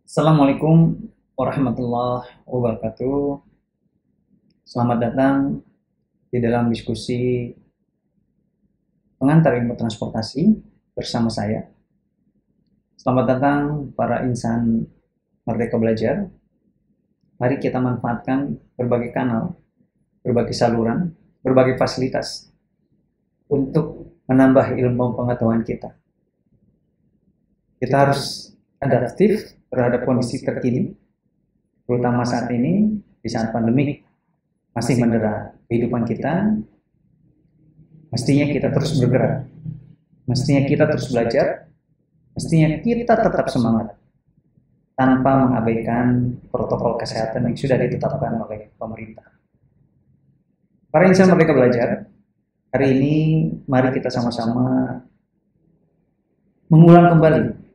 Assalamualaikum warahmatullahi wabarakatuh. Selamat datang di dalam diskusi pengantar ilmu transportasi bersama saya. Selamat datang para insan Merdeka Belajar. Mari kita manfaatkan berbagai kanal, berbagai saluran, berbagai fasilitas untuk menambah ilmu pengetahuan kita. Kita harus adaptif terhadap kondisi terkini, terutama saat ini, di saat pandemi masih mendera kehidupan kita. Mestinya kita terus bergerak, mestinya kita terus belajar, mestinya kita tetap semangat tanpa mengabaikan protokol kesehatan yang sudah ditetapkan oleh pemerintah. Para insan Merdeka Belajar, hari ini mari kita sama-sama mengulang kembali,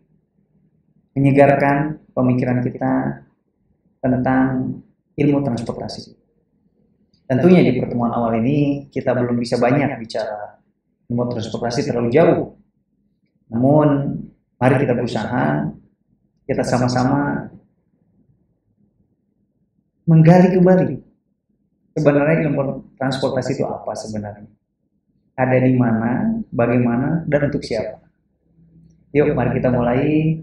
menyegarkan pemikiran kita tentang ilmu transportasi. Tentunya di pertemuan awal ini kita belum bisa banyak bicara ilmu transportasi terlalu jauh. Namun mari kita berusaha, kita sama-sama menggali kembali sebenarnya ilmu transportasi itu apa sebenarnya. Ada di mana, bagaimana, dan untuk siapa. Yuk mari kita mulai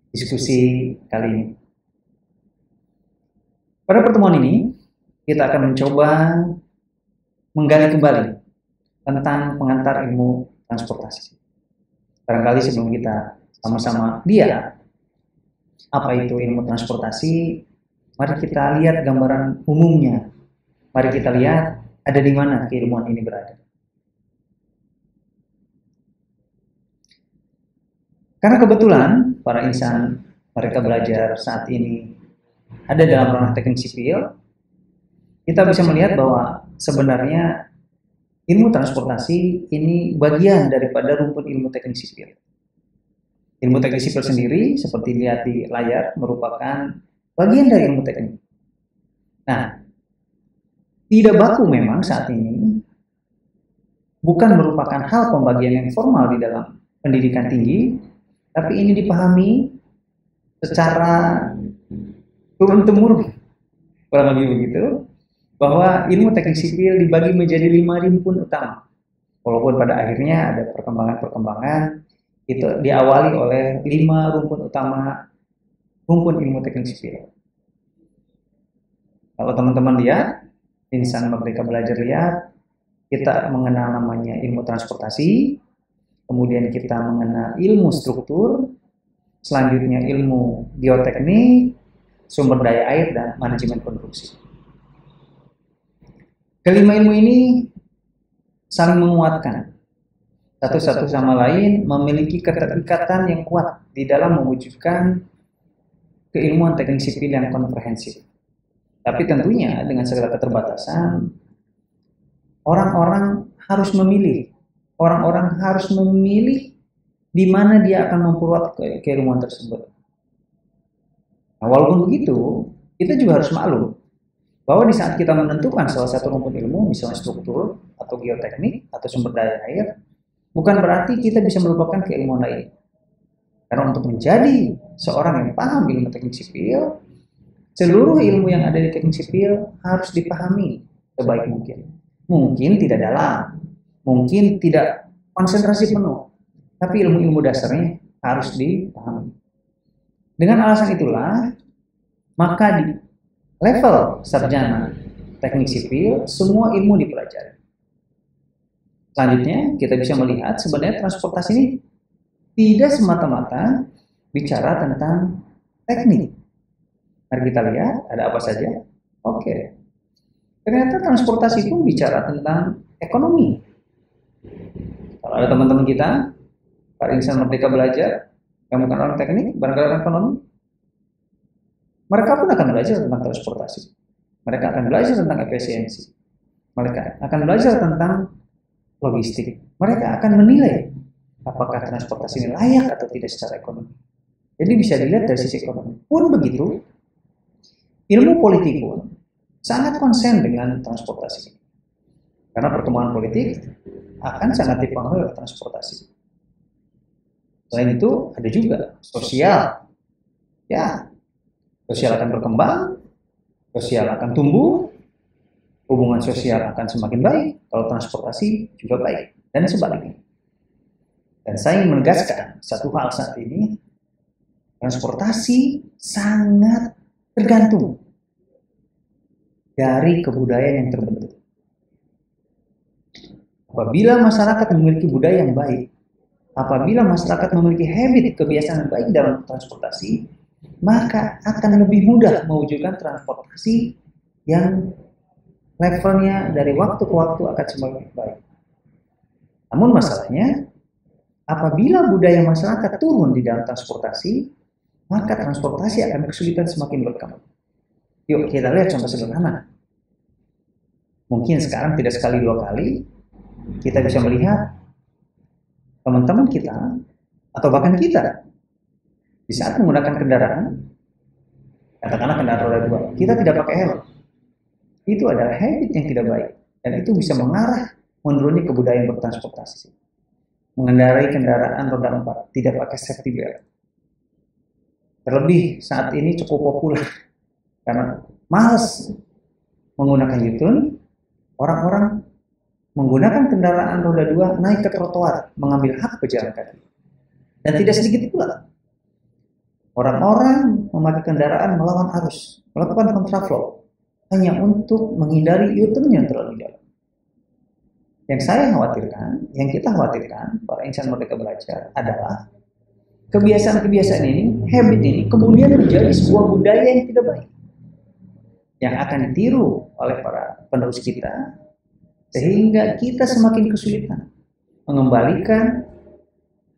diskusi kali ini. Pada pertemuan ini, kita akan mencoba menggali kembali tentang pengantar ilmu transportasi. Barangkali sebelum kita sama-sama lihat apa itu ilmu transportasi, mari kita lihat gambaran umumnya. Mari kita lihat ada di mana keilmuan ini berada. Karena kebetulan para insan Merdeka Belajar saat ini ada dalam ranah teknik sipil, kita bisa melihat bahwa sebenarnya ilmu transportasi ini bagian daripada rumpun ilmu teknik sipil. Ilmu teknik sipil sendiri, seperti lihat di layar, merupakan bagian dari ilmu teknik. Nah, tidak baku memang saat ini bukan merupakan hal pembagian yang formal di dalam pendidikan tinggi, tapi ini dipahami secara turun-temurun, kurang lebih begitu, bahwa ilmu teknik sipil dibagi menjadi 5 rumpun utama. Walaupun pada akhirnya ada perkembangan-perkembangan, itu diawali oleh 5 rumpun utama rumpun ilmu teknik sipil. Kalau teman-teman lihat, insan Merdeka Belajar lihat, kita mengenal namanya ilmu transportasi, kemudian kita mengenal ilmu struktur, selanjutnya ilmu geoteknik, sumber daya air, dan manajemen konstruksi. Kelima ilmu ini saling menguatkan. Satu sama lain memiliki keterikatan yang kuat di dalam mewujudkan keilmuan teknik sipil yang komprehensif. Tapi tentunya dengan segala keterbatasan, orang-orang harus memilih. Orang-orang harus memilih di mana dia akan memperkuat keilmuan tersebut. Nah, walaupun begitu, kita juga harus maklum bahwa di saat kita menentukan salah satu rumpun ilmu, misalnya struktur atau geoteknik atau sumber daya air, bukan berarti kita bisa melupakan keilmuan lain. Karena untuk menjadi seorang yang paham ilmu teknik sipil, seluruh ilmu yang ada di teknik sipil harus dipahami sebaik mungkin. Mungkin tidak dalam, mungkin tidak konsentrasi penuh, tapi ilmu-ilmu dasarnya harus dipahami. Dengan alasan itulah, maka di level sarjana teknik sipil, semua ilmu dipelajari. Selanjutnya, kita bisa melihat sebenarnya transportasi ini tidak semata-mata bicara tentang teknik. Mari kita lihat, ada apa saja? Oke. Ternyata transportasi pun bicara tentang ekonomi. Kalau ada teman-teman kita, para insan Merdeka Belajar, yang bukan orang teknik, barangkali orang ekonomi, mereka pun akan belajar tentang transportasi. Mereka akan belajar tentang efisiensi. Mereka akan belajar tentang logistik. Mereka akan menilai apakah transportasi ini layak atau tidak secara ekonomi. Jadi bisa dilihat dari sisi ekonomi. Pun begitu, ilmu politik pun sangat konsen dengan transportasi. Karena pertumbuhan politik akan sangat dipengaruhi oleh transportasi. Selain itu, ada juga sosial. Ya, sosial akan berkembang, sosial akan tumbuh, hubungan sosial akan semakin baik, kalau transportasi juga baik, dan sebaliknya. Dan saya ingin menegaskan satu hal saat ini, transportasi sangat tergantung dari kebudayaan yang terbentuk. Apabila masyarakat memiliki budaya yang baik, apabila masyarakat memiliki habit kebiasaan yang baik dalam transportasi, maka akan lebih mudah mewujudkan transportasi yang levelnya dari waktu ke waktu akan semakin baik. Namun masalahnya, apabila budaya masyarakat turun di dalam transportasi, maka transportasi akan kesulitan semakin berkembang. Yuk kita lihat contoh sederhana. Mungkin sekarang tidak sekali dua kali, kita bisa melihat teman-teman kita, atau bahkan kita, di saat menggunakan kendaraan, katakanlah kendaraan roda dua, kita tidak pakai helm. Itu adalah habit yang tidak baik, dan itu bisa mengarah menuruni kebudayaan bertransportasi. Mengendarai kendaraan roda 4, tidak pakai safety belt. Terlebih saat ini cukup populer, karena malas menggunakan U-turn, orang-orang menggunakan kendaraan roda 2 naik ke trotoar, mengambil hak pejalan kaki. Dan tidak sedikit pula orang-orang memakai kendaraan melawan arus, melakukan kontraflow, hanya untuk menghindari U-turn yang terlalu jauh. Yang saya khawatirkan, yang kita khawatirkan, para insan Merdeka Belajar adalah kebiasaan-kebiasaan ini, habit ini, kemudian menjadi sebuah budaya yang tidak baik, yang akan ditiru oleh para penerus kita, sehingga kita semakin kesulitan mengembalikan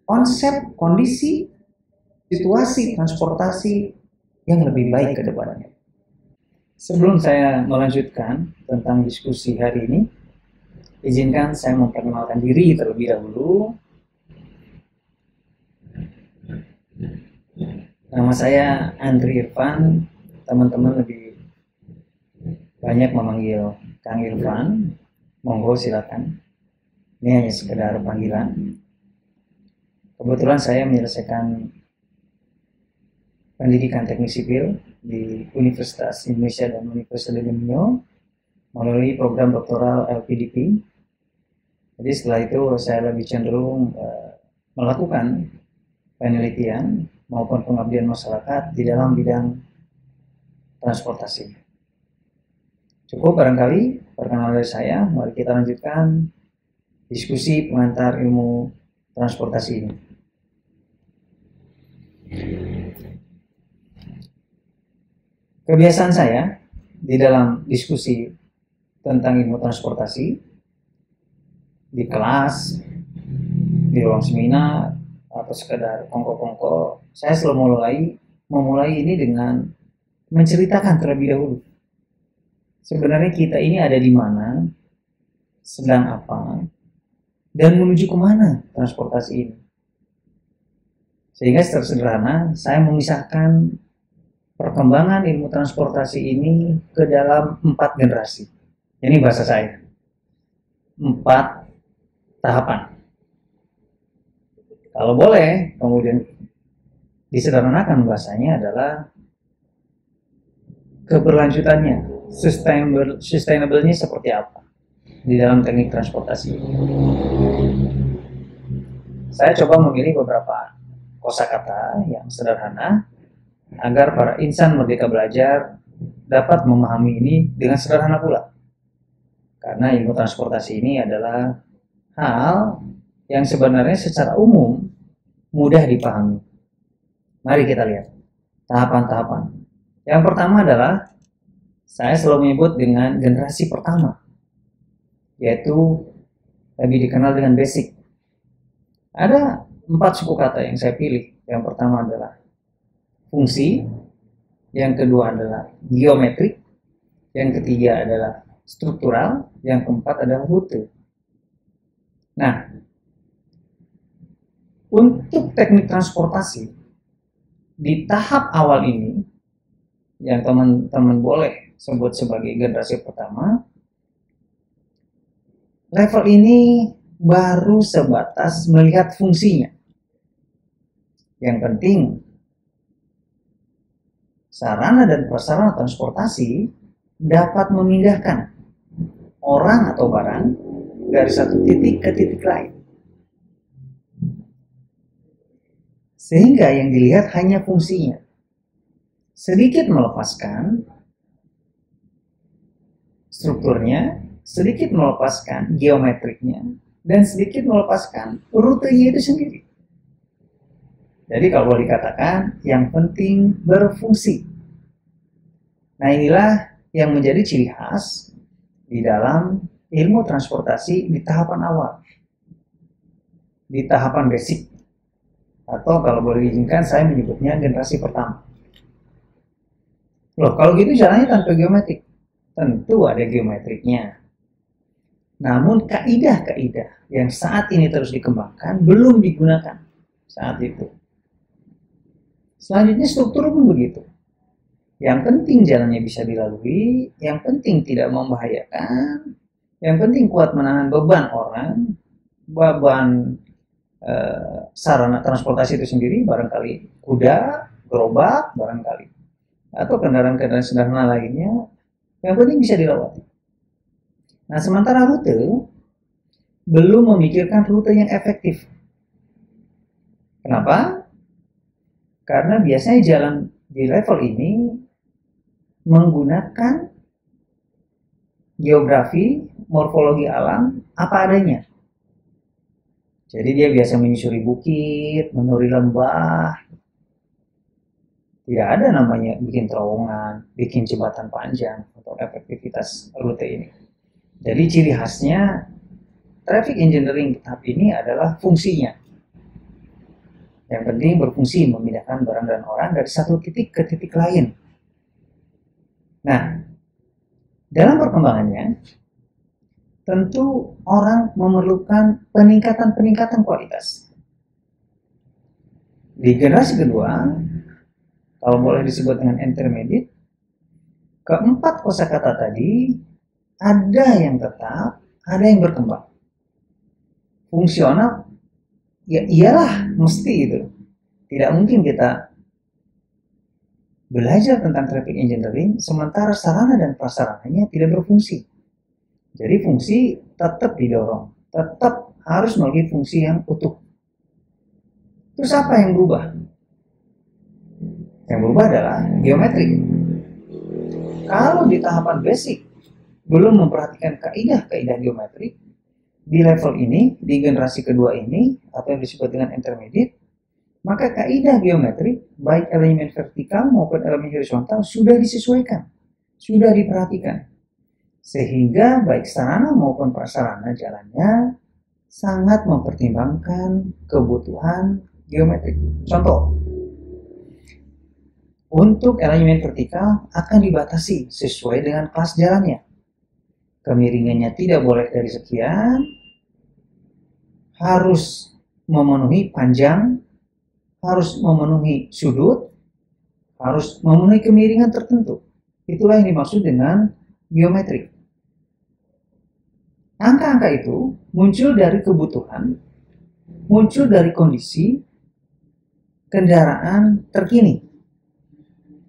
konsep, kondisi, situasi transportasi yang lebih baik ke depannya. Sebelum saya melanjutkan tentang diskusi hari ini, izinkan saya memperkenalkan diri terlebih dahulu. Nama saya Andri Irfan, teman-teman lebih banyak memanggil Kang Irfan. Monggo silakan. Ini hanya sekedar panggilan. Kebetulan saya menyelesaikan pendidikan teknik sipil di Universitas Indonesia dan Universitas Indonesia melalui program doktoral LPDP. Jadi setelah itu saya lebih cenderung melakukan penelitian maupun pengabdian masyarakat di dalam bidang transportasi. Cukup barangkali perkenalan dari saya, mari kita lanjutkan diskusi pengantar ilmu transportasi ini. Kebiasaan saya di dalam diskusi tentang ilmu transportasi, di kelas, di ruang seminar, atau sekedar kongko-kongko, saya selalu memulai ini dengan menceritakan terlebih dahulu. Sebenarnya kita ini ada di mana, sedang apa, dan menuju kemana transportasi ini. Sehingga secara sederhana, saya memisahkan perkembangan ilmu transportasi ini ke dalam 4 generasi. Ini bahasa saya. 4 tahapan. Kalau boleh, kemudian disederhanakan bahasanya adalah keberlanjutannya, sustainable-nya seperti apa di dalam teknik transportasi. Saya coba memilih beberapa kosakata yang sederhana agar para insan Merdeka Belajar dapat memahami ini dengan sederhana pula. Karena ilmu transportasi ini adalah hal yang sebenarnya secara umum mudah dipahami. Mari kita lihat tahapan-tahapan. Yang pertama adalah saya selalu menyebut dengan generasi pertama, yaitu lebih dikenal dengan basic. Ada 4 suku kata yang saya pilih. Yang pertama adalah fungsi, yang kedua adalah geometrik, yang ketiga adalah struktural, yang keempat adalah rute. Nah, untuk teknik transportasi di tahap awal ini, yang teman-teman boleh sebut sebagai generasi pertama, level ini baru sebatas melihat fungsinya. Yang penting sarana dan prasarana transportasi dapat memindahkan orang atau barang dari satu titik ke titik lain. Sehingga yang dilihat hanya fungsinya. Sedikit melepaskan strukturnya, sedikit melepaskan geometriknya, dan sedikit melepaskan rutenya itu sendiri. Jadi kalau boleh dikatakan, yang penting berfungsi. Nah, inilah yang menjadi ciri khas di dalam ilmu transportasi di tahapan awal, di tahapan basic, atau kalau boleh diizinkan saya menyebutnya generasi pertama. Loh, kalau gitu jalannya tanpa geometrik? Tentu ada geometriknya. Namun kaidah-kaidah yang saat ini terus dikembangkan belum digunakan saat itu. Selanjutnya struktur pun begitu. Yang penting jalannya bisa dilalui, yang penting tidak membahayakan, yang penting kuat menahan beban orang, beban sarana transportasi itu sendiri, barangkali kuda, gerobak, barangkali, atau kendaraan-kendaraan sederhana lainnya, yang penting bisa dilewati. Nah, sementara rute belum memikirkan rute yang efektif. Kenapa? Karena biasanya jalan di level ini menggunakan geografi, morfologi alam apa adanya. Jadi dia biasa menyusuri bukit, menuri lembah. Tidak ada namanya bikin terowongan, bikin jembatan panjang untuk efektivitas rute ini. Jadi ciri khasnya traffic engineering tahap ini adalah fungsinya. Yang penting berfungsi memindahkan barang dan orang dari satu titik ke titik lain. Nah, dalam perkembangannya, tentu orang memerlukan peningkatan kualitas. Di generasi kedua, kalau boleh disebut dengan intermediate, keempat kosakata tadi ada yang tetap, ada yang berkembang. Fungsional, ya iyalah, mesti itu. Tidak mungkin kita belajar tentang traffic engineering sementara sarana dan prasarananya tidak berfungsi. Jadi fungsi tetap didorong, tetap harus memiliki fungsi yang utuh. Terus apa yang berubah? Yang berubah adalah geometrik. Kalau di tahapan basic belum memperhatikan kaidah-kaidah geometrik, di level ini, di generasi kedua ini, atau yang disebut dengan intermediate, maka kaidah geometrik, baik elemen vertikal maupun elemen horizontal, sudah disesuaikan, sudah diperhatikan. Sehingga baik sarana maupun prasarana jalannya sangat mempertimbangkan kebutuhan geometrik. Contoh, untuk elemen vertikal akan dibatasi sesuai dengan kelas jalannya. Kemiringannya tidak boleh dari sekian, harus memenuhi panjang, harus memenuhi sudut, harus memenuhi kemiringan tertentu. Itulah yang dimaksud dengan geometrik. Angka-angka itu muncul dari kebutuhan, muncul dari kondisi kendaraan terkini.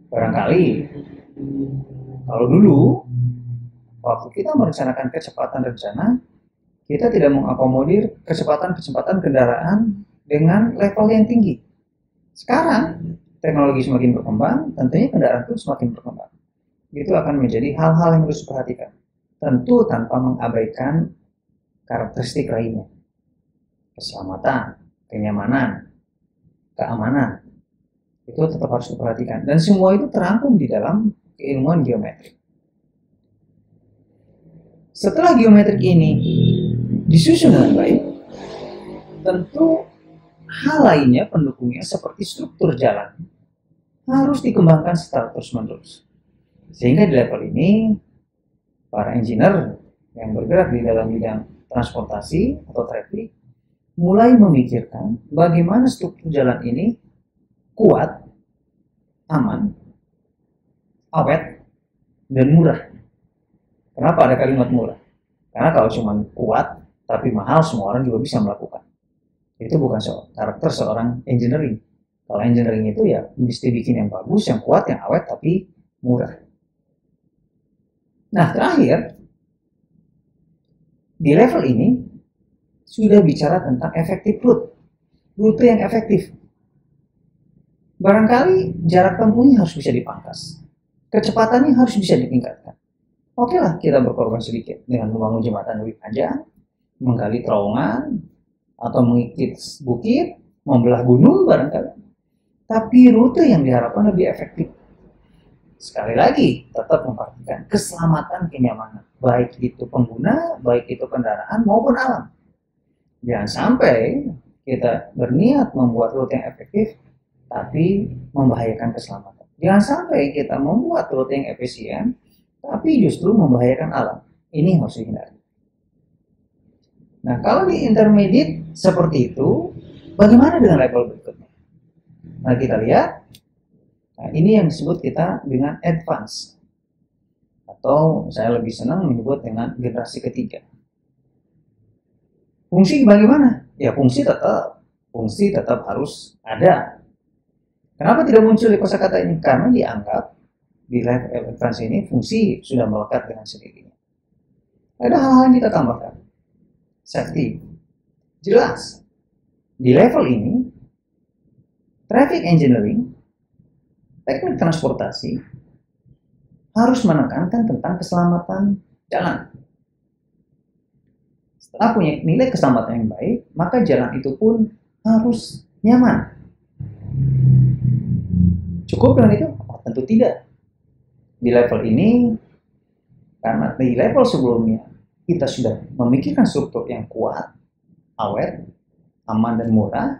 Barangkali kalau dulu waktu kita merencanakan kecepatan rencana, kita tidak mengakomodir kecepatan kendaraan dengan level yang tinggi. Sekarang teknologi semakin berkembang, tentunya kendaraan itu semakin berkembang. Itu akan menjadi hal-hal yang harus diperhatikan. Tentu tanpa mengabaikan karakteristik lainnya. Keselamatan, kenyamanan, keamanan. Itu tetap harus diperhatikan. Dan semua itu terangkum di dalam keilmuan geometrik. Setelah geometrik ini disusun dengan baik, tentu hal lainnya pendukungnya seperti struktur jalan harus dikembangkan secara terus-menerus. Sehingga di level ini, para engineer yang bergerak di dalam bidang transportasi atau traffic mulai memikirkan bagaimana struktur jalan ini kuat, aman, awet, dan murah. Kenapa ada kalimat murah? Karena kalau cuma kuat tapi mahal, semua orang juga bisa melakukan. Itu bukan karakter seorang engineering. Kalau engineering itu ya mesti bikin yang bagus, yang kuat, yang awet, tapi murah. Nah, terakhir, di level ini sudah bicara tentang efektif rute yang efektif. Barangkali jarak tempuhnya harus bisa dipangkas, kecepatannya harus bisa ditingkatkan. Oke lah, kita berkorban sedikit dengan membangun jembatan lebih panjang, menggali terowongan, atau mengikis bukit, membelah gunung barangkali. Tapi rute yang diharapkan lebih efektif. Sekali lagi, tetap memperhatikan keselamatan, kenyamanan, baik itu pengguna, baik itu kendaraan maupun alam. Jangan sampai kita berniat membuat rute yang efektif, tapi membahayakan keselamatan. Jangan sampai kita membuat rute yang efisien, tapi justru membahayakan alam. Ini harus dihindari. Nah, kalau di intermediate seperti itu, bagaimana dengan level berikutnya? Nah, kita lihat. Nah, ini yang disebut kita dengan advance, atau saya lebih senang menyebut dengan generasi ketiga. Fungsi bagaimana? Ya, fungsi tetap harus ada. Kenapa tidak muncul di kosakata ini? Karena dianggap di level advance ini fungsi sudah melekat dengan sendirinya. Ada hal-hal yang kita tambahkan. Safety. Jelas. Di level ini, traffic engineering, teknik transportasi harus menekankan tentang keselamatan jalan. Setelah punya nilai keselamatan yang baik, maka jalan itu pun harus nyaman. Cukup dengan itu? Oh, tentu tidak. Di level ini, karena di level sebelumnya kita sudah memikirkan struktur yang kuat, awet, aman dan murah.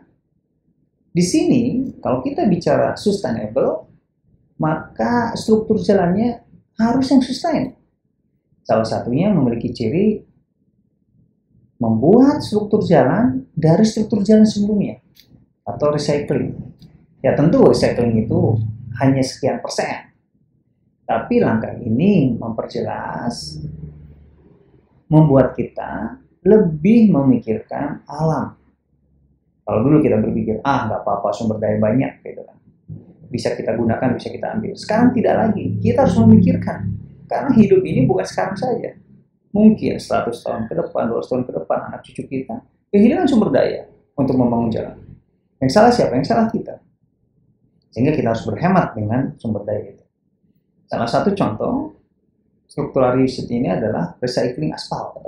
Di sini, kalau kita bicara sustainable, maka struktur jalannya harus yang sustain. Salah satunya memiliki ciri membuat struktur jalan dari struktur jalan sebelumnya, atau recycling. Ya tentu recycling itu hanya sekian persen. Tapi langkah ini memperjelas, membuat kita lebih memikirkan alam. Kalau dulu kita berpikir, nggak apa-apa, sumber daya banyak, gitu kan. Bisa kita gunakan, bisa kita ambil. Sekarang tidak lagi. Kita harus memikirkan. Karena hidup ini bukan sekarang saja. Mungkin 100 tahun ke depan, 200 tahun ke depan, anak cucu kita kehilangan sumber daya untuk membangun jalan. Yang salah siapa? Yang salah kita. Sehingga kita harus berhemat dengan sumber daya itu. Salah satu contoh struktural reuse ini adalah recycling aspal.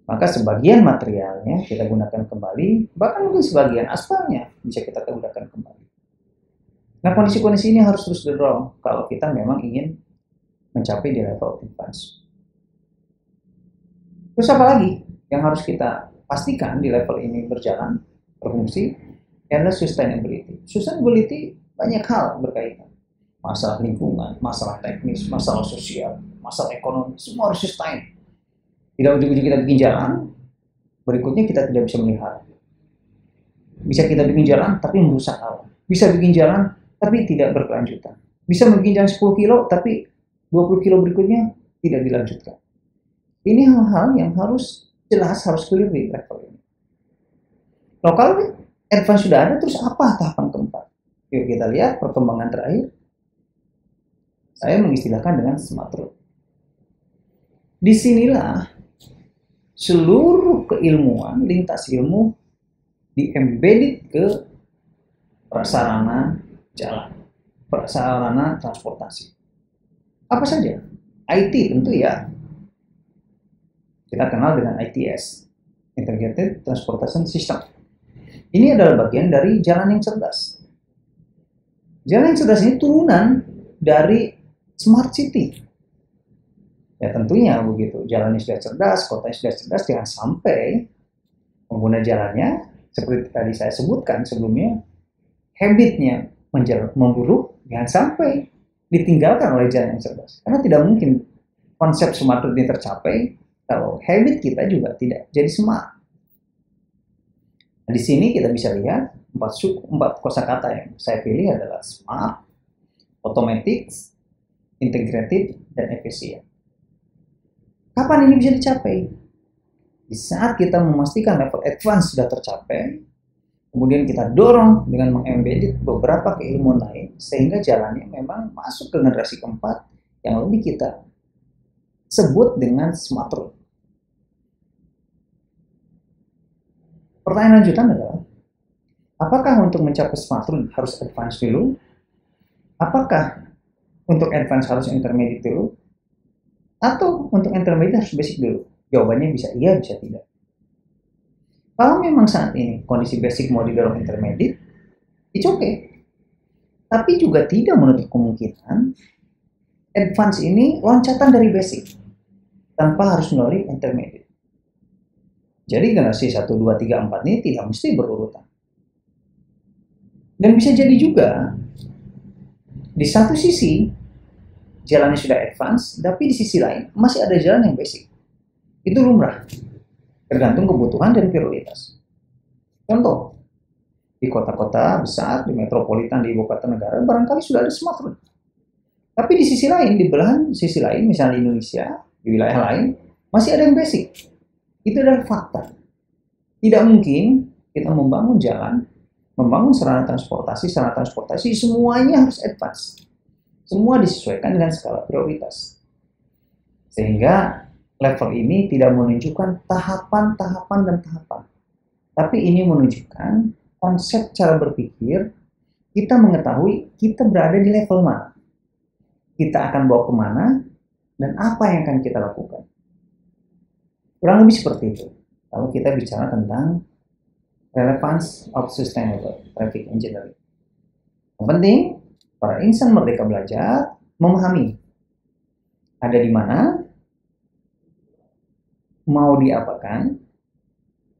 Maka sebagian materialnya kita gunakan kembali, bahkan mungkin sebagian aspalnya bisa kita gunakan kembali. Nah, kondisi-kondisi ini harus terus didorong kalau kita memang ingin mencapai di level advance. Terus apa lagi yang harus kita pastikan di level ini berjalan, berfungsi, adalah sustainability. Sustainability banyak hal berkaitan. Masalah lingkungan, masalah teknis, masalah sosial, masalah ekonomi, semua harus sustain. Tidak ujung-ujung kita bikin jalan, berikutnya kita tidak bisa melihara. Bisa kita bikin jalan, tapi merusak alam. Bisa bikin jalan, tapi tidak berkelanjutan. Bisa bikin jalan 10 kilo, tapi 20 kilo berikutnya tidak dilanjutkan. Ini hal-hal yang harus jelas, harus clear di level ini. Kalau advance sudah ada, terus apa tahapan keempat? Yuk kita lihat perkembangan terakhir. Saya mengistilahkan dengan smart road. Disinilah seluruh keilmuan, lintas ilmu di-embedded ke prasarana jalan, prasarana transportasi. Apa saja? IT tentu ya. Kita kenal dengan ITS, Integrated Transportation System. Ini adalah bagian dari jalan yang cerdas. Jalan yang cerdas ini turunan dari smart city. Ya tentunya begitu. Jalannya sudah cerdas, kotanya sudah cerdas, jangan sampai pengguna jalannya, seperti tadi saya sebutkan sebelumnya, habitnya memburuk, jangan sampai ditinggalkan oleh jalan yang cerdas. Karena tidak mungkin konsep smart road ini tercapai kalau habit kita juga tidak jadi smart. Nah, di sini kita bisa lihat empat kosakata yang saya pilih adalah smart, automatic, integrated, dan efisien. Kapan ini bisa dicapai? Di saat kita memastikan level advance sudah tercapai, Kemudian kita dorong dengan mengembedded beberapa keilmuan lain sehingga jalannya memang masuk ke generasi keempat yang lebih kita sebut dengan smart road. Pertanyaan lanjutan adalah, apakah untuk mencapai smart road harus advance dulu? Apakah untuk advance harus intermediate dulu? Atau untuk intermediate harus basic dulu? Jawabannya bisa iya, bisa tidak. Kalau memang saat ini kondisi basic mau didorong intermediate, it's okay. Tapi juga tidak menutup kemungkinan advance ini loncatan dari basic tanpa harus melalui intermediate. Jadi generasi 1, 2, 3, 4 ini tidak mesti berurutan. Dan bisa jadi juga di satu sisi jalannya sudah advance, tapi di sisi lain masih ada jalan yang basic. Itu lumrah, tergantung kebutuhan dan prioritas. Contoh, di kota-kota besar, di metropolitan, di ibu kota negara, barangkali sudah ada smart road. Tapi di sisi lain, di belahan sisi lain, misalnya di Indonesia, di wilayah lain, masih ada yang basic. Itu adalah fakta. Tidak mungkin kita membangun jalan, membangun sarana transportasi semuanya harus advance. Semua disesuaikan dengan skala prioritas. Sehingga level ini tidak menunjukkan tahapan, tapi ini menunjukkan konsep cara berpikir, kita mengetahui kita berada di level mana, kita akan bawa kemana, dan apa yang akan kita lakukan. Kurang lebih seperti itu kalau kita bicara tentang relevance of sustainable traffic engineering. Yang penting para insan merdeka belajar memahami ada di mana, mau diapakan,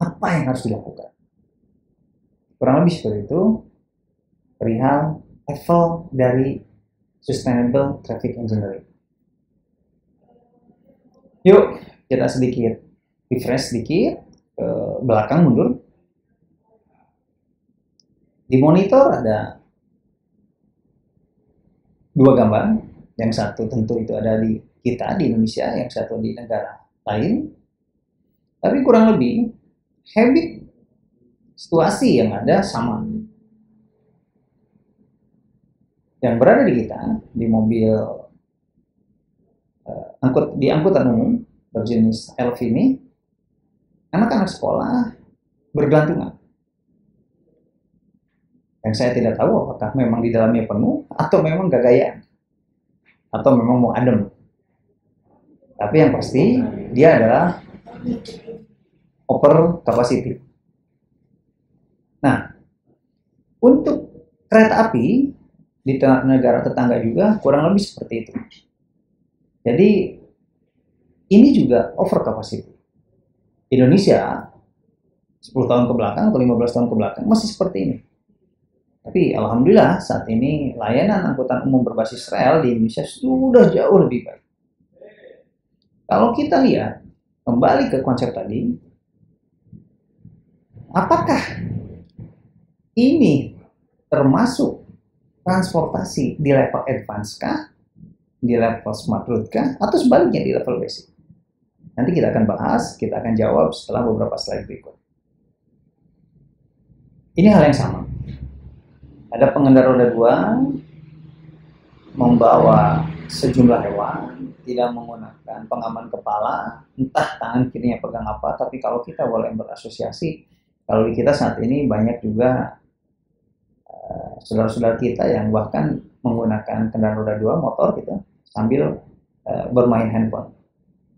apa yang harus dilakukan. Kurang lebih seperti itu perihal level dari sustainable traffic engineering. Yuk kita sedikit refresh sedikit ke belakang mundur. Di monitor ada dua gambar. Yang satu tentu itu ada di kita di Indonesia, yang satu di negara lain. Tapi kurang lebih habit situasi yang ada sama. Yang berada di kita di mobil di angkutan umum berjenis LV ini, anak-anak sekolah bergelantungan. Yang saya tidak tahu apakah memang di dalamnya penuh atau memang gagayaan atau memang mau adem. Tapi yang pasti dia adalah over capacity. Nah, untuk kereta api di negara tetangga juga kurang lebih seperti itu. Jadi ini juga over capacity. Indonesia 10 tahun ke belakang atau 15 tahun ke belakang masih seperti ini. Tapi alhamdulillah saat ini layanan angkutan umum berbasis rel di Indonesia sudah jauh lebih baik. Kalau kita lihat kembali ke konsep tadi, apakah ini termasuk transportasi di level advance kah, di level smart road kah, atau sebaliknya di level basic? Nanti kita akan bahas, kita akan jawab setelah beberapa slide berikut. Ini hal yang sama. Ada pengendara roda 2 membawa sejumlah hewan, tidak menggunakan pengaman kepala, entah tangan kirinya pegang apa, tapi kalau kita boleh berasosiasi, kalau di kita saat ini banyak juga saudara-saudara kita yang bahkan menggunakan kendaraan roda 2 motor gitu, sambil bermain handphone,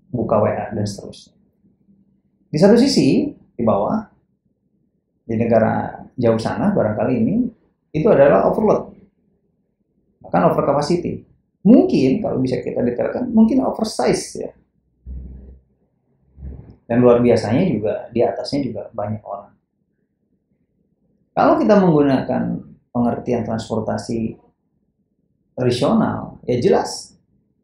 buka WA dan seterusnya. Di satu sisi, di bawah, di negara jauh sana barangkali ini, itu adalah overload, bahkan over capacity. Mungkin kalau bisa kita detailkan, mungkin oversize ya. Dan luar biasanya juga di atasnya juga banyak orang. Kalau kita menggunakan pengertian transportasi tradisional, ya jelas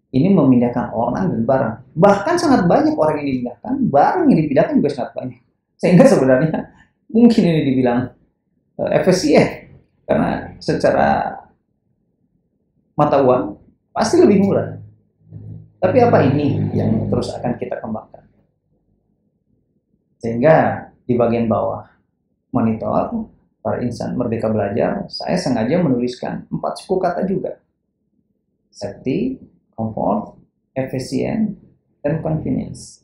ini memindahkan orang dan barang. Bahkan sangat banyak orang yang dipindahkan, barang yang dipindahkan juga sangat banyak. Sehingga sebenarnya mungkin ini dibilang efisien, karena secara mata uang pasti lebih murah. Tapi apa ini yang terus akan kita kembangkan? Sehingga di bagian bawah monitor para insan Merdeka Belajar, saya sengaja menuliskan 4 suku kata juga. Safety, comfort, efficient, dan convenience.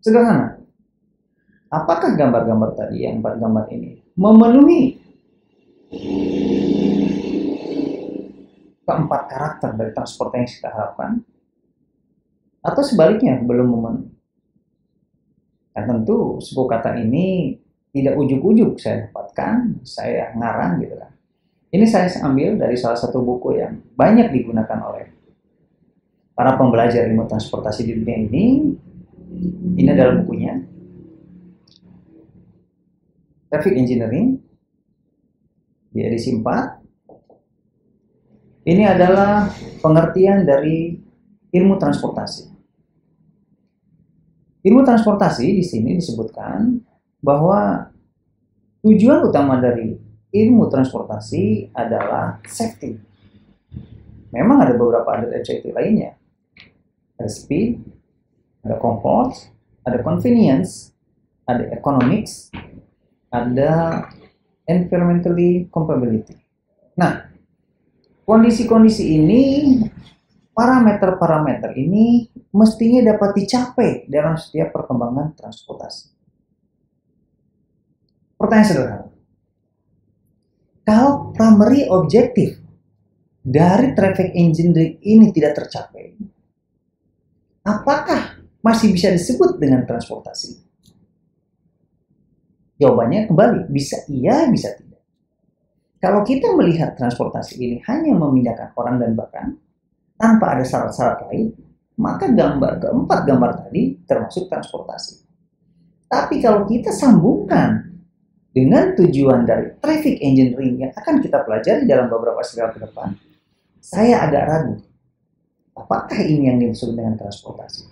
Sederhana. Apakah gambar-gambar tadi, yang 4 gambar ini, memenuhi keempat karakter dari transportasi yang kita harapkan? Atau sebaliknya, belum memenuhi? Dan tentu suku kata ini tidak ujuk-ujuk saya dapatkan, saya ngarang gitu kan. Ini saya ambil dari salah satu buku yang banyak digunakan oleh para pembelajar ilmu transportasi di dunia ini. Ini adalah bukunya, Traffic Engineering, di edisi 4. Ini adalah pengertian dari ilmu transportasi. Ilmu transportasi di sini disebutkan bahwa tujuan utama dari ilmu transportasi adalah safety. Memang ada beberapa adjektif lainnya. Ada speed, ada comfort, ada convenience, ada economics, ada environmentally compatibility. Nah, kondisi-kondisi ini, parameter-parameter ini mestinya dapat dicapai dalam setiap perkembangan transportasi. Pertanyaan sederhana. Kalau primary objektif dari traffic engineering ini tidak tercapai, apakah masih bisa disebut dengan transportasi? Jawabannya kembali, bisa iya, bisa tidak. Kalau kita melihat transportasi ini hanya memindahkan orang dan barang, tanpa ada syarat-syarat lain, maka keempat gambar tadi termasuk transportasi. Tapi kalau kita sambungkan dengan tujuan dari traffic engineering yang akan kita pelajari dalam beberapa serial ke depan, saya agak ragu, apakah ini yang dimaksud dengan transportasi?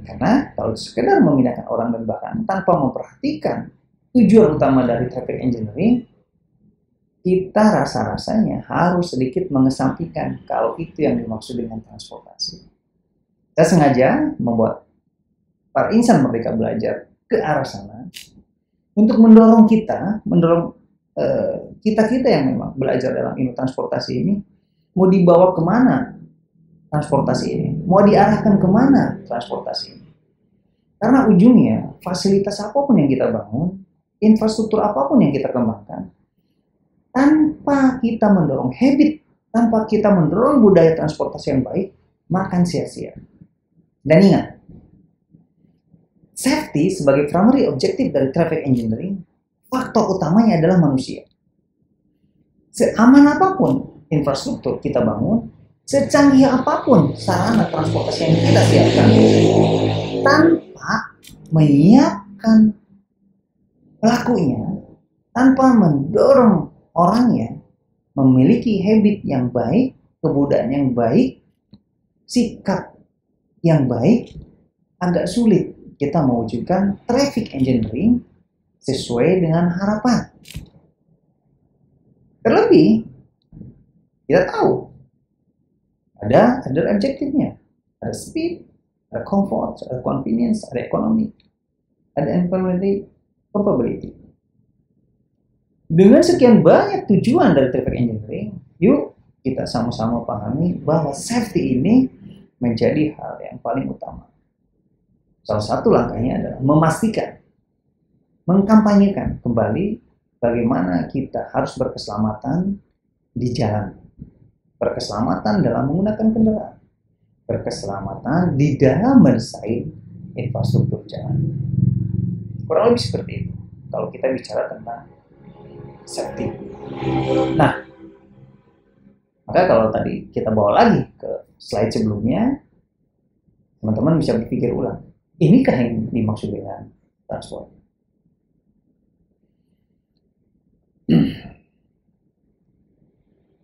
Karena kalau sekedar memindahkan orang dan barang tanpa memperhatikan tujuan utama dari traffic engineering, kita rasa-rasanya harus sedikit mengesampingkan kalau itu yang dimaksud dengan transportasi. Saya sengaja membuat para insan Merdeka Belajar ke arah sana untuk mendorong kita, kita-kita yang memang belajar dalam ilmu transportasi ini, mau dibawa kemana transportasi ini, mau diarahkan kemana transportasi ini. Karena ujungnya, fasilitas apapun yang kita bangun, infrastruktur apapun yang kita kembangkan, tanpa kita mendorong habit, tanpa kita mendorong budaya transportasi yang baik, makan sia-sia. Dan ingat, safety sebagai primary objektif dari traffic engineering, faktor utamanya adalah manusia. Seaman apapun infrastruktur kita bangun, secanggih apapun sarana transportasi yang kita siapkan, tanpa menyiapkan pelakunya, tanpa mendorong orangnya memiliki habit yang baik, kebudayaan yang baik, sikap yang baik, agak sulit kita mewujudkan traffic engineering sesuai dengan harapan. Terlebih, kita tahu ada objektifnya, ada speed, ada comfort, ada convenience, ada economy, ada environmental compatibility. Dengan sekian banyak tujuan dari traffic engineering, yuk kita sama-sama pahami bahwa safety ini menjadi hal yang paling utama. Salah satu langkahnya adalah memastikan, mengkampanyekan kembali bagaimana kita harus berkeselamatan di jalan, berkeselamatan dalam menggunakan kendaraan, berkeselamatan di dalam mendesain infrastruktur jalan. Kurang lebih seperti itu kalau kita bicara tentang safety. Nah, maka kalau tadi kita bawa lagi ke slide sebelumnya, teman-teman bisa berpikir ulang, inikah yang dimaksud dengan transport?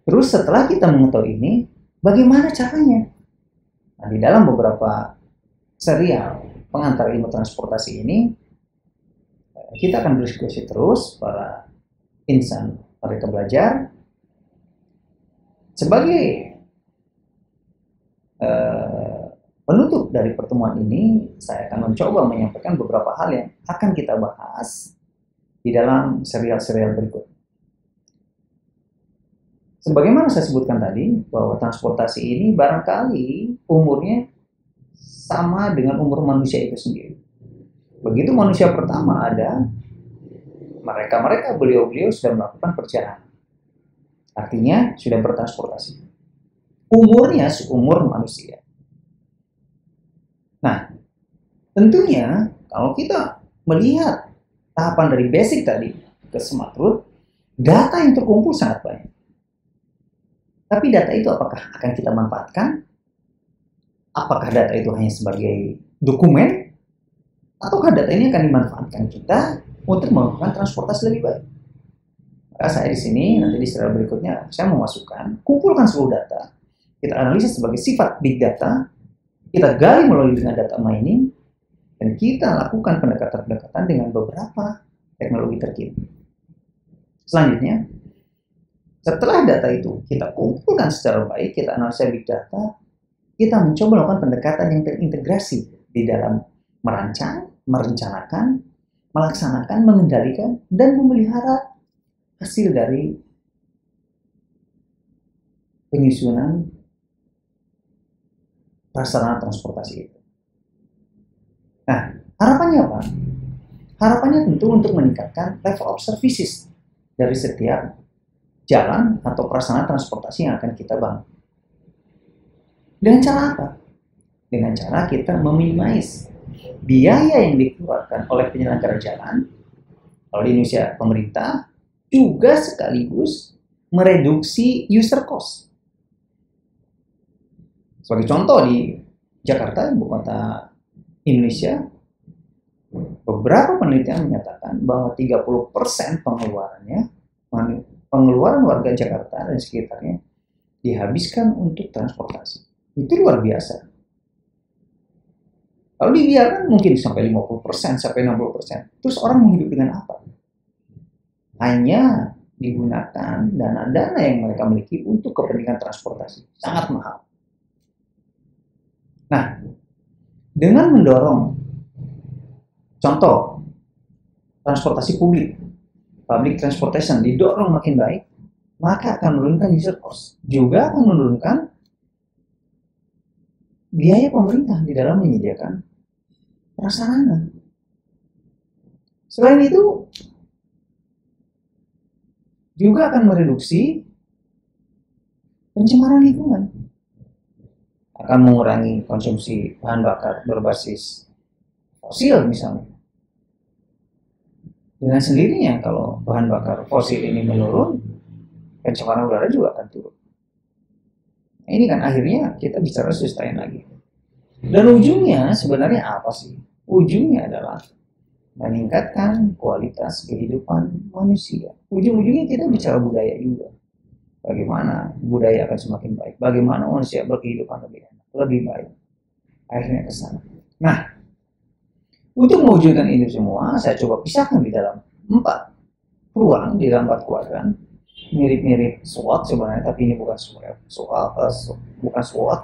Terus setelah kita mengetahui ini, bagaimana caranya? Nah, di dalam beberapa serial pengantar ilmu transportasi ini, kita akan berdiskusi terus para insan Merdeka Belajar. Sebagai penutup dari pertemuan ini, saya akan mencoba menyampaikan beberapa hal yang akan kita bahas di dalam serial-serial berikut. Sebagaimana saya sebutkan tadi, bahwa transportasi ini barangkali umurnya sama dengan umur manusia itu sendiri. Begitu manusia pertama ada, beliau-beliau sudah melakukan perjalanan. Artinya sudah bertransportasi. Umurnya seumur manusia. Nah, tentunya kalau kita melihat tahapan dari basic tadi ke smart root, data yang terkumpul sangat banyak. Tapi data itu apakah akan kita manfaatkan? Apakah data itu hanya sebagai dokumen? Ataukah data ini akan dimanfaatkan kita untuk melakukan transportasi lebih baik? Maka saya di sini, nanti di serial berikutnya, saya memasukkan, kumpulkan seluruh data, kita analisa sebagai sifat big data, kita gali melalui dengan data mining, dan kita lakukan pendekatan-pendekatan dengan beberapa teknologi terkini. Selanjutnya, setelah data itu kita kumpulkan secara baik, kita analisa big data, kita mencoba melakukan pendekatan yang terintegrasi di dalam merancang, merencanakan, melaksanakan, mengendalikan, dan memelihara hasil dari penyusunan prasarana transportasi itu. Nah, harapannya apa? Harapannya tentu untuk meningkatkan level of services dari setiap jalan atau prasarana transportasi yang akan kita bangun. Dengan cara apa? Dengan cara kita meminimais biaya yang dikeluarkan oleh penyelenggara jalan, kalau di Indonesia pemerintah, juga sekaligus mereduksi user cost. Sebagai contoh di Jakarta, ibu kota Indonesia, beberapa penelitian menyatakan bahwa 30% pengeluaran warga Jakarta dan sekitarnya dihabiskan untuk transportasi. Itu luar biasa. Kalau dibiarkan mungkin sampai 50%, sampai 60%. Terus orang mau hidup dengan apa? Hanya digunakan dana-dana yang mereka miliki untuk kepentingan transportasi. Sangat mahal. Nah, dengan mendorong contoh transportasi publik, public transportation didorong makin baik, maka akan menurunkan user cost. Juga akan menurunkan biaya pemerintah di dalam menyediakan prasarana. Selain itu, juga akan mereduksi pencemaran lingkungan. Akan mengurangi konsumsi bahan bakar berbasis fosil misalnya. Dengan sendirinya kalau bahan bakar fosil ini menurun, pencemaran udara juga akan turun. Nah, ini kan akhirnya kita bicara sustain lagi. Dan ujungnya sebenarnya apa sih? Ujungnya adalah meningkatkan kualitas kehidupan manusia. Ujung-ujungnya kita bicara budaya juga. Bagaimana budaya akan semakin baik. Bagaimana manusia berkehidupan lebih enak, lebih baik. Akhirnya ke sana. Nah, untuk mewujudkan ini semua, saya coba pisahkan di dalam 4 ruang, di dalam 4 kuadran. Mirip-mirip SWOT sebenarnya, tapi ini bukan bukan SWOT.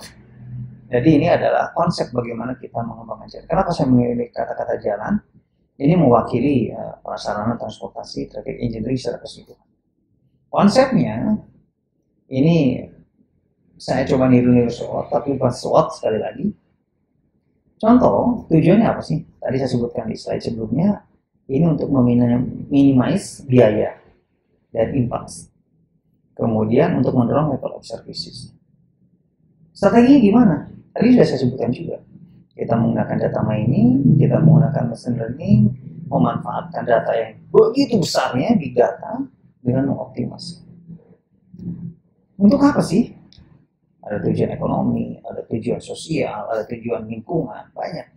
Jadi ini adalah konsep bagaimana kita mengembangkan jalan. Kenapa saya memilih kata-kata jalan? Ini mewakili prasarana transportasi traffic engineering secara keseluruhan. Konsepnya ini saya coba niru-niru SWOT, tapi bukan SWOT sekali lagi. Contoh, tujuannya apa sih? Tadi saya sebutkan di slide sebelumnya, ini untuk meminimize biaya dan impact. Kemudian untuk mendorong level of services. Strateginya gimana? Tadi sudah saya sebutkan juga. Kita menggunakan data mining, kita menggunakan machine learning, memanfaatkan data yang begitu besarnya, big data, dengan mengoptimasi. Untuk apa sih? Ada tujuan ekonomi, ada tujuan sosial, ada tujuan lingkungan, banyak.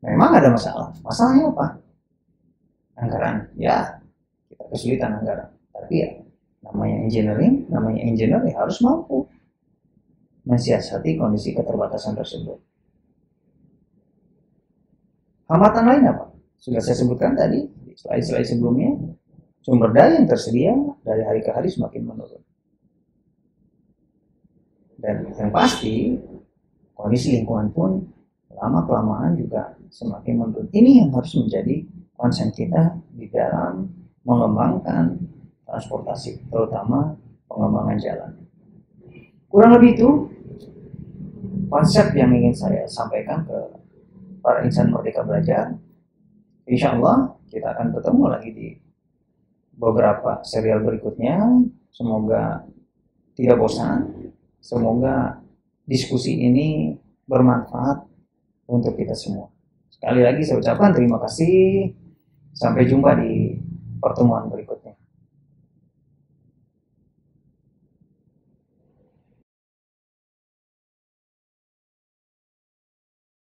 Memang ada masalah. Masalahnya apa? Anggaran. Ya, kita kesulitan anggaran. Tapi ya, namanya engineer ya harus mampu mensiasati kondisi keterbatasan tersebut. Hambatan lain apa? Sudah saya sebutkan tadi di slide-slide sebelumnya, sumber daya yang tersedia dari hari ke hari semakin menurun. Dan yang pasti, kondisi lingkungan pun lama-kelamaan juga semakin menurun. Ini yang harus menjadi konsen kita di dalam mengembangkan transportasi, terutama pengembangan jalan. Kurang lebih itu konsep yang ingin saya sampaikan ke para insan Merdeka Belajar. Insya Allah kita akan bertemu lagi di beberapa serial berikutnya. Semoga tidak bosan. Semoga diskusi ini bermanfaat untuk kita semua. Sekali lagi saya ucapkan terima kasih. Sampai jumpa di pertemuan berikutnya.